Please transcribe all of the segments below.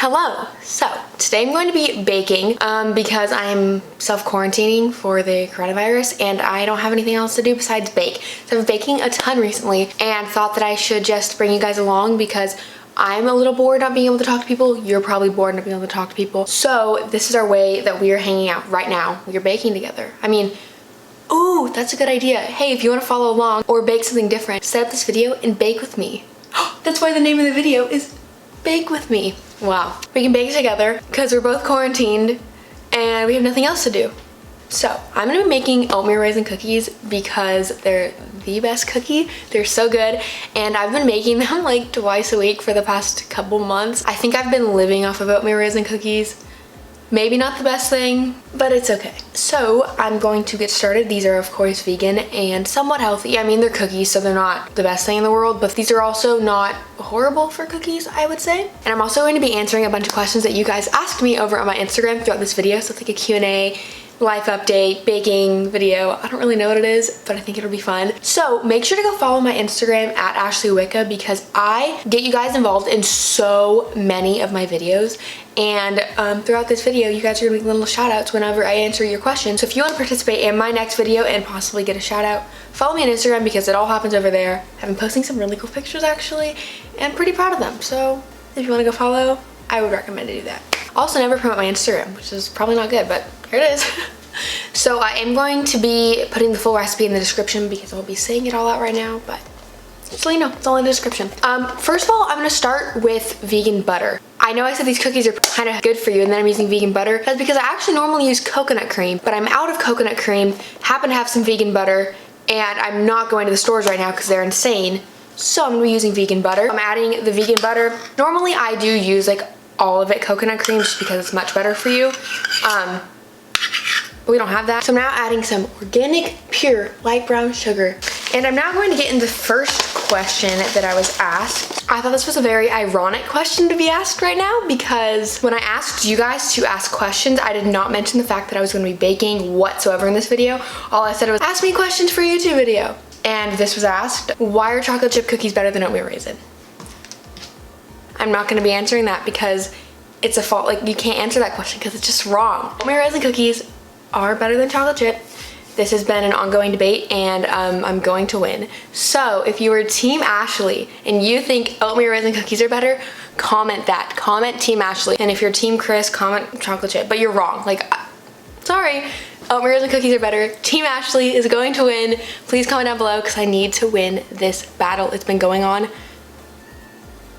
Hello! So, today I'm going to be baking because I'm self-quarantining for the coronavirus and I don't have anything else to do besides bake. So I've been baking a ton recently and thought that I should just bring you guys along because I'm a little bored not being able to talk to people. You're probably bored not being able to talk to people. So this is our way that we are hanging out right now. We are baking together. I mean, ooh, that's a good idea. Hey, if you want to follow along or bake something different, set up this video and bake with me. That's why the name of the video is Bake With Me. Wow. We can bake together because we're both quarantined and we have nothing else to do. So I'm gonna be making oatmeal raisin cookies because they're the best cookie. They're so good and I've been making them like twice a week for the past couple months. I think I've been living off of oatmeal raisin cookies. Maybe not the best thing, but it's okay. So I'm going to get started. These are of course vegan and somewhat healthy. I mean, they're cookies, so they're not the best thing in the world, but these are also not horrible for cookies, I would say. And I'm also going to be answering a bunch of questions that you guys asked me over on my Instagram throughout this video. So it's like a Q&A, life update, baking video. I don't really know what it is, but I think it'll be fun. So make sure to go follow my Instagram at Ashley Wicca because I get you guys involved in so many of my videos. And throughout this video, you guys are gonna make little shout outs whenever I answer your questions. So if you want to participate in my next video and possibly get a shout out, follow me on Instagram because it all happens over there. I've been posting some really cool pictures actually, and I'm pretty proud of them. So if you want to go follow, I would recommend to do that. I also never promote my Instagram, which is probably not good, but here it is. So I am going to be putting the full recipe in the description because I'll be saying it all out right now, but just so you know, it's all in the description. First of all, I'm gonna start with vegan butter. I know I said these cookies are kind of good for you and then I'm using vegan butter. That's because I actually normally use coconut cream, but I'm out of coconut cream, happen to have some vegan butter, and I'm not going to the stores right now because they're insane. So I'm gonna be using vegan butter. I'm adding the vegan butter. Normally I do use like all of it coconut cream just because it's much better for you. We don't have that. So I'm now adding some organic, pure, light brown sugar. And I'm now going to get into the first question that I was asked. I thought this was a very ironic question to be asked right now because when I asked you guys to ask questions, I did not mention the fact that I was going to be baking whatsoever in this video. All I said was, ask me questions for a YouTube video. And this was asked, why are chocolate chip cookies better than oatmeal raisin? I'm not going to be answering that because it's a fault. Like, you can't answer that question because it's just wrong. Oatmeal raisin cookies are better than chocolate chip. This has been an ongoing debate and I'm going to win. So if you were Team Ashley and you think oatmeal raisin cookies are better, comment that. Comment Team Ashley. And if you're Team Chris, comment chocolate chip. But you're wrong. Like, sorry. Oatmeal raisin cookies are better. Team Ashley is going to win. Please comment down below because I need to win this battle. It's been going on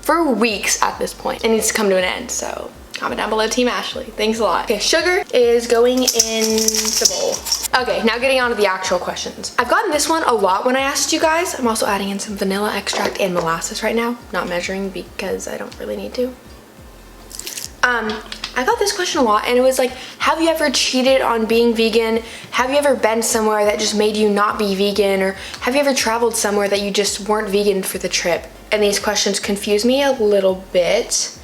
for weeks at this point. It needs to come to an end, so comment down below Team Ashley. Thanks a lot. Okay, sugar is going in the bowl. Okay, now getting on to the actual questions. I've gotten this one a lot when I asked you guys. I'm also adding in some vanilla extract and molasses right now. Not measuring because I don't really need to. I got this question a lot and it was like, have you ever cheated on being vegan? Have you ever been somewhere that just made you not be vegan? Or have you ever traveled somewhere that you just weren't vegan for the trip? And these questions confuse me a little bit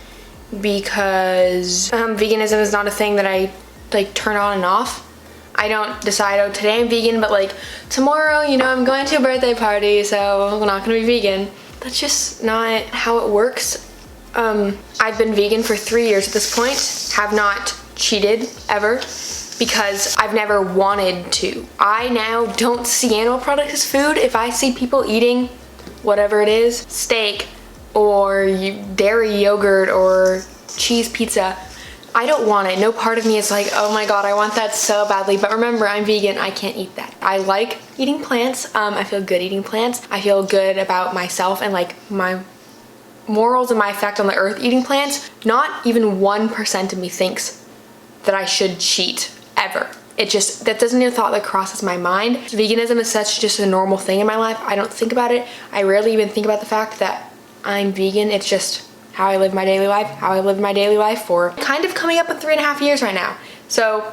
because veganism is not a thing that I like turn on and off. I don't decide, oh, today I'm vegan, but like tomorrow, you know, I'm going to a birthday party, so we're not gonna be vegan. That's just not how it works. I've been vegan for 3 years at this point, have not cheated ever because I've never wanted to. I now don't see animal products as food. If I see people eating whatever it is, steak or dairy yogurt or cheese pizza, I don't want it. No part of me is like, oh my god, I want that so badly. But remember, I'm vegan, I can't eat that. I like eating plants. I feel good eating plants. I feel good about myself and like my morals and my effect on the earth eating plants. Not even 1% of me thinks that I should cheat ever. It just, that doesn't even thought that crosses my mind. Veganism is such just a normal thing in my life. I don't think about it. I rarely even think about the fact that I'm vegan. It's just how I live my daily life, how I lived my daily life for kind of coming up on 3.5 years right now. So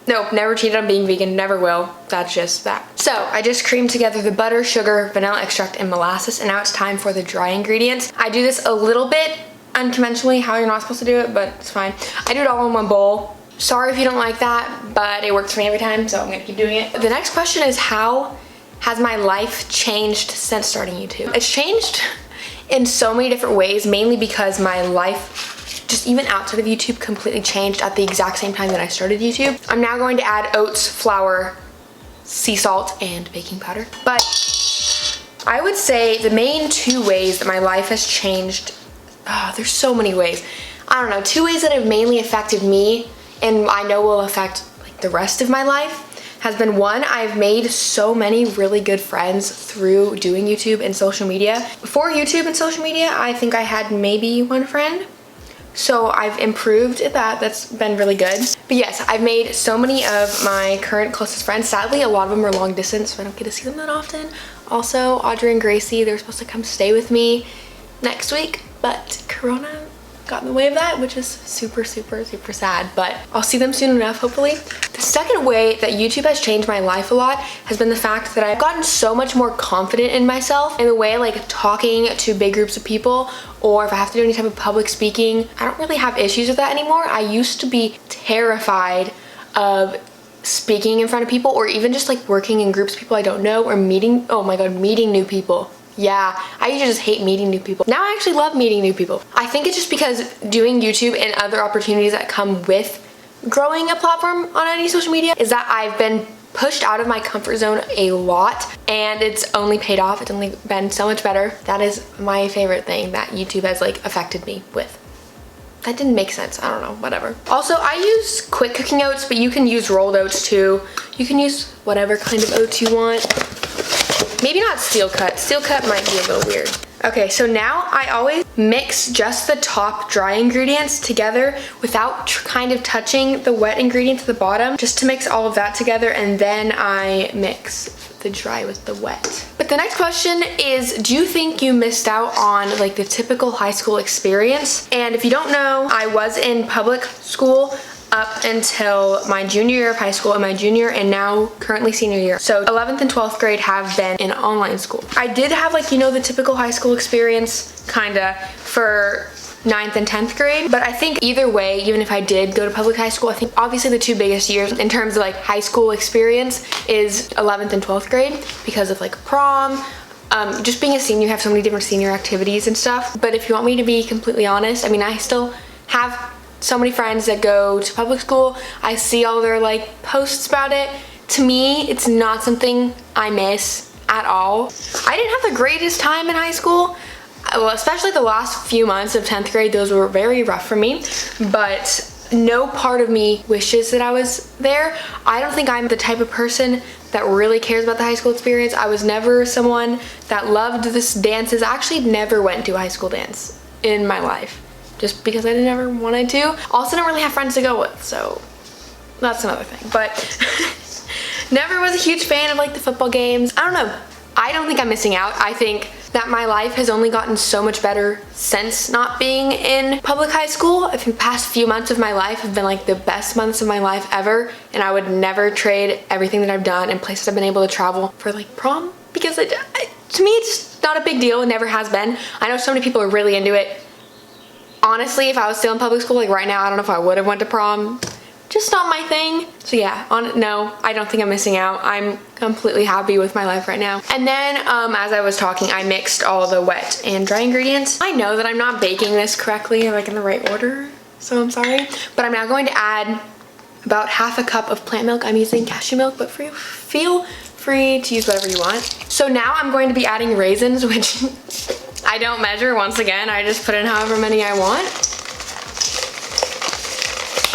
no, never cheated on being vegan, never will. That's just that. So I just creamed together the butter, sugar, vanilla extract, and molasses, and now it's time for the dry ingredients. I do this a little bit unconventionally, how you're not supposed to do it, but it's fine. I do it all in one bowl. Sorry if you don't like that, but it works for me every time, so I'm gonna keep doing it. The next question is, how has my life changed since starting YouTube? It's changed in so many different ways, mainly because my life just even outside of YouTube, completely changed at the exact same time that I started YouTube. I'm now going to add oats, flour, sea salt, and baking powder. But I would say the main 2 ways that my life has changed, there's so many ways. I don't know, 2 ways that have mainly affected me and I know will affect like the rest of my life has been, 1, I've made so many really good friends through doing YouTube and social media. Before YouTube and social media, I think I had maybe 1 friend. So I've improved at that. That's been really good. But yes, I've made so many of my current closest friends. Sadly, a lot of them are long distance, so I don't get to see them that often. Also, Audrey and Gracie, they're supposed to come stay with me next week, but Corona got in the way of that, which is super, super, super sad, but I'll see them soon enough, hopefully. The second way that YouTube has changed my life a lot has been the fact that I've gotten so much more confident in myself in the way like talking to big groups of people, or if I have to do any type of public speaking. I don't really have issues with that anymore. I used to be terrified of speaking in front of people, or even just like working in groups of people I don't know, or meeting, oh my god, meeting new people. Yeah, I used to just hate meeting new people. Now I actually love meeting new people. I think it's just because doing YouTube and other opportunities that come with growing a platform on any social media is that I've been pushed out of my comfort zone a lot, and it's only paid off. It's only been so much better. That is my favorite thing that YouTube has like affected me with. That didn't make sense. I don't know, whatever. Also, I use quick cooking oats, but you can use rolled oats too. You can use whatever kind of oats you want. Maybe not steel cut. Steel cut might be a little weird. Okay, so now I always mix just the top dry ingredients together without kind of touching the wet ingredients at the bottom, just to mix all of that together, and then I mix the dry with the wet. But the next question is, do you think you missed out on like the typical high school experience? And if you don't know, I was in public school up until my junior year of high school and my junior and now currently senior year. So 11th and 12th grade have been in online school. I did have like, you know, the typical high school experience kinda for 9th and 10th grade, but I think either way, even if I did go to public high school, I think obviously the 2 biggest years in terms of like high school experience is 11th and 12th grade because of like prom. Just being a senior, you have so many different senior activities and stuff. But if you want me to be completely honest, I mean, I still have so many friends that go to public school. I see all their like posts about it. To me, it's not something I miss at all. I didn't have the greatest time in high school. Well, especially the last few months of 10th grade, those were very rough for me, but no part of me wishes that I was there. I don't think I'm the type of person that really cares about the high school experience. I was never someone that loved this dances. I actually never went to a high school dance in my life, just because I never wanted to. Also, didn't really have friends to go with, so that's another thing. But never was a huge fan of like the football games. I don't know. I don't think I'm missing out. I think that my life has only gotten so much better since not being in public high school. I think the past few months of my life have been like the best months of my life ever, and I would never trade everything that I've done and places I've been able to travel for like prom, because to me it's not a big deal. It never has been. I know so many people are really into it. Honestly, if I was still in public school, like right now, I don't know if I would have went to prom. Just not my thing. So yeah, no, I don't think I'm missing out. I'm completely happy with my life right now. And then as I was talking, I mixed all the wet and dry ingredients. I know that I'm not baking this correctly, like in the right order, so I'm sorry. But I'm now going to add about half a cup of plant milk. I'm using cashew milk, but feel free to use whatever you want. So now I'm going to be adding raisins, which I don't measure once again. I just put in however many I want.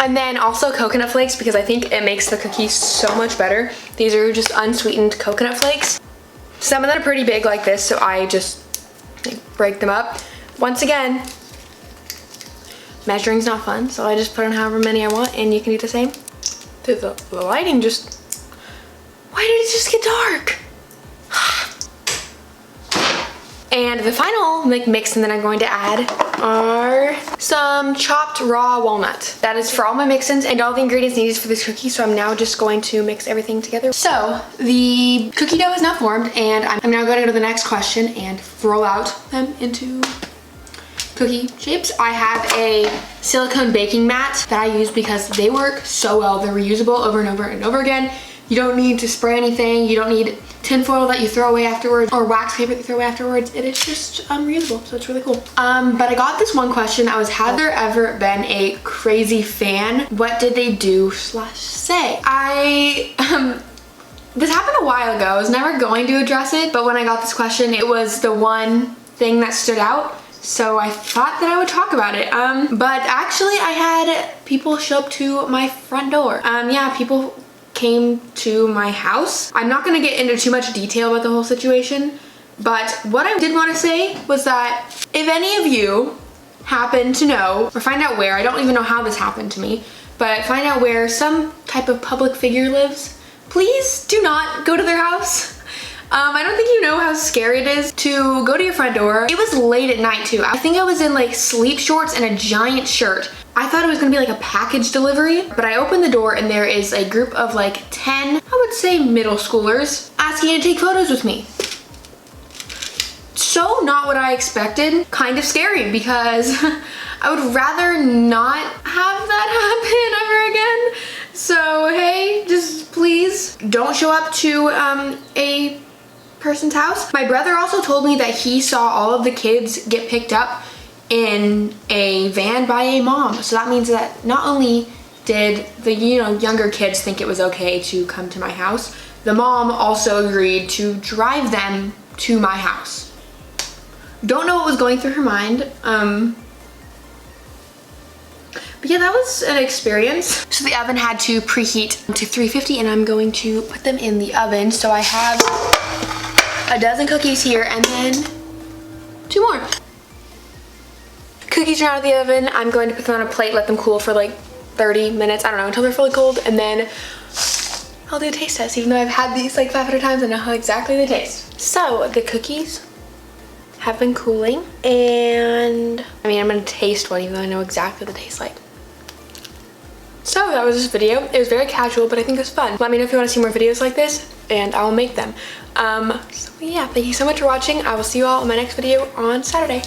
And then also coconut flakes, because I think it makes the cookies so much better. These are just unsweetened coconut flakes. Some of them are pretty big like this, so I just break them up. Once again, measuring's not fun, so I just put in however many I want, and you can do the same. Dude, the lighting just... Why did it just get dark? And the final mix that I'm going to add are some chopped raw walnut. That is for all my mix-ins and all the ingredients needed for this cookie, so I'm now just going to mix everything together. So the cookie dough is now formed, and I'm now going to go to the next question and roll out them into cookie shapes. I have a silicone baking mat that I use because they work so well. They're reusable over and over and over again. You don't need to spray anything. You don't need tinfoil that you throw away afterwards or wax paper that you throw away afterwards. It is just reusable, so it's really cool. But I got this one question. Has there ever been a crazy fan? What did they do / say? This happened a while ago. I was never going to address it, but when I got this question, it was the one thing that stood out. So I thought that I would talk about it. But actually I had people show up to my front door. Yeah, people came to my house. I'm not gonna get into too much detail about the whole situation, but what I did want to say was that if any of you happen to know or find out where, I don't even know how this happened to me, but find out where some type of public figure lives, please do not go to their house. I don't think you know how scary it is to go to your front door. It was late at night too. I think I was in like sleep shorts and a giant shirt. I thought it was gonna be like a package delivery, but I opened the door and there is a group of like 10, I would say middle schoolers, asking to take photos with me. So not what I expected. Kind of scary because I would rather not have that happen ever again. So hey, just please don't show up to a person's house. My brother also told me that he saw all of the kids get picked up in a van by a mom. So that means that not only did the younger kids think it was okay to come to my house, the mom also agreed to drive them to my house. Don't know what was going through her mind. But yeah, that was an experience. So the oven had to preheat to 350 and I'm going to put them in the oven. So I have a dozen cookies here and then 2 more. Cookies are out of the oven. I'm going to put them on a plate, let them cool for like 30 minutes, I don't know, until they're fully cold, and then I'll do a taste test. Even though I've had these like 500 times, I know how exactly they taste. So the cookies have been cooling, and I mean, I'm gonna taste one even though I know exactly what they taste like. So that was this video. It was very casual, but I think it was fun. Let me know if you want to see more videos like this, and I will make them. So yeah, thank you so much for watching. I will see you all in my next video on Saturday.